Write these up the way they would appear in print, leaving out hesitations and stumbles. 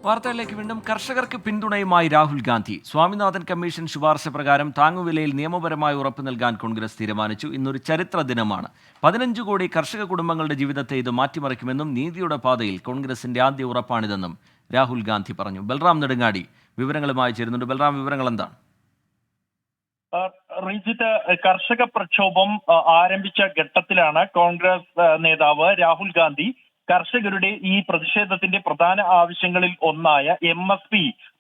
വാർത്തകളിലേക്ക് വീണ്ടും. കർഷകർക്ക് പിന്തുണയുമായി രാഹുൽ ഗാന്ധി. സ്വാമിനാഥൻ കമ്മീഷൻ ശുപാർശ പ്രകാരം താങ്ങുവിലയിൽ നിയമപരമായ ഉറപ്പ് നൽകാൻ കോൺഗ്രസ് തീരുമാനിച്ചു. ഇന്നൊരു ചരിത്ര ദിനമാണ്. 15 കോടി കർഷക കുടുംബങ്ങളുടെ ജീവിതത്തെ ഇത് മാറ്റിമറിക്കുമെന്നും നീതിയുടെ പാതയിൽ കോൺഗ്രസിന്റെ ആദ്യ ഉറപ്പാണിതെന്നും രാഹുൽ ഗാന്ധി പറഞ്ഞു. ബൽറാം നെടുങ്ങാടി വിവരങ്ങളുമായി ചേരുന്നുണ്ട്. ബൽറാം, വിവരങ്ങൾ എന്താണ്? റിജിത്ത്, കർഷക പ്രക്ഷോഭം ആരംഭിച്ച ഘട്ടത്തിലാണ് കോൺഗ്രസ് നേതാവ് രാഹുൽ ഗാന്ധി കർഷകരുടെ ഈ പ്രതിഷേധത്തിന്റെ പ്രധാന ആവശ്യങ്ങളിൽ ഒന്നായ MSP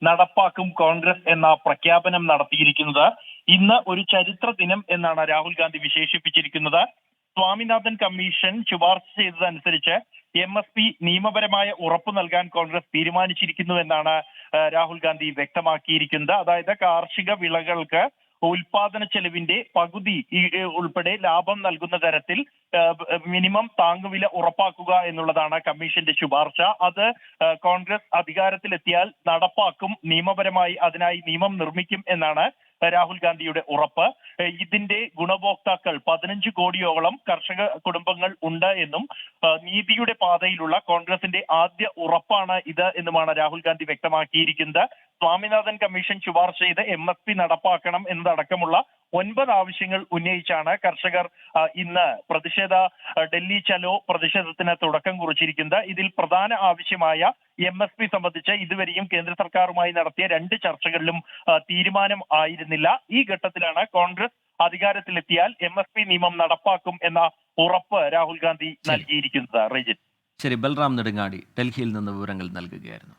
നടപ്പാക്കും കോൺഗ്രസ് എന്ന പ്രഖ്യാപനം നടത്തിയിരിക്കുന്നത്. ഇന്ന് ഒരു ചരിത്ര ദിനം എന്നാണ് രാഹുൽ ഗാന്ധി വിശേഷിപ്പിച്ചിരിക്കുന്നത്. സ്വാമിനാഥൻ കമ്മീഷൻ ശുപാർശ ചെയ്തതനുസരിച്ച് MSP നിയമപരമായ ഉറപ്പ് നൽകാൻ കോൺഗ്രസ് തീരുമാനിച്ചിരിക്കുന്നു എന്നാണ് രാഹുൽ ഗാന്ധി വ്യക്തമാക്കിയിരിക്കുന്നത്. അതായത് കാർഷിക വിളകൾക്ക് ഉൽപാദന ചെലവിന്റെ പകുതി ഉൾപ്പെടെ ലാഭം നൽകുന്ന തരത്തിൽ മിനിമം താങ്ങുവില ഉറപ്പാക്കുക എന്നുള്ളതാണ് കമ്മീഷന്റെ ശുപാർശ. അത് കോൺഗ്രസ് അധികാരത്തിലെത്തിയാൽ നടപ്പാക്കും, നിയമപരമായി അതിനായി നിയമം നിർമ്മിക്കും എന്നാണ് രാഹുൽ ഗാന്ധിയുടെ ഉറപ്പ്. ഇതിന്റെ ഗുണഭോക്താക്കൾ 15 കോടിയോളം കർഷക കുടുംബങ്ങൾ ഉണ്ട് എന്നും നീതിയുടെ പാതയിലുള്ള കോൺഗ്രസിന്റെ ആദ്യ ഉറപ്പാണ് ഇത് എന്നുമാണ് രാഹുൽ ഗാന്ധി വ്യക്തമാക്കിയിരിക്കുന്നത്. സ്വാമിനാഥൻ കമ്മീഷൻ ശുപാർശ ചെയ്ത് MSP നടപ്പാക്കണം എന്നതടക്കമുള്ള 9 ആവശ്യങ്ങൾ ഉന്നയിച്ചാണ് കർഷകർ ഇന്ന് ഡൽഹി ചലോ പ്രതിഷേധത്തിന് തുടക്കം കുറിച്ചിരിക്കുന്നത്. ഇതിൽ പ്രധാന ആവശ്യമായ MSP സംബന്ധിച്ച് ഇതുവരെയും കേന്ദ്ര സർക്കാരുമായി നടത്തിയ 2 ചർച്ചകളിലും തീരുമാനം ആയിരുന്നില്ല. ഈ ഘട്ടത്തിലാണ് കോൺഗ്രസ് അധികാരത്തിലെത്തിയാൽ MSP നിയമം നടപ്പാക്കും എന്ന ഉറപ്പ് രാഹുൽ ഗാന്ധി നൽകിയിരിക്കുന്നത്. റെജിത്ത്, ശരി. ബൽറാം നെടുങ്ങാടി ഡൽഹിയിൽ നിന്ന് വിവരങ്ങൾ നൽകുകയായിരുന്നു.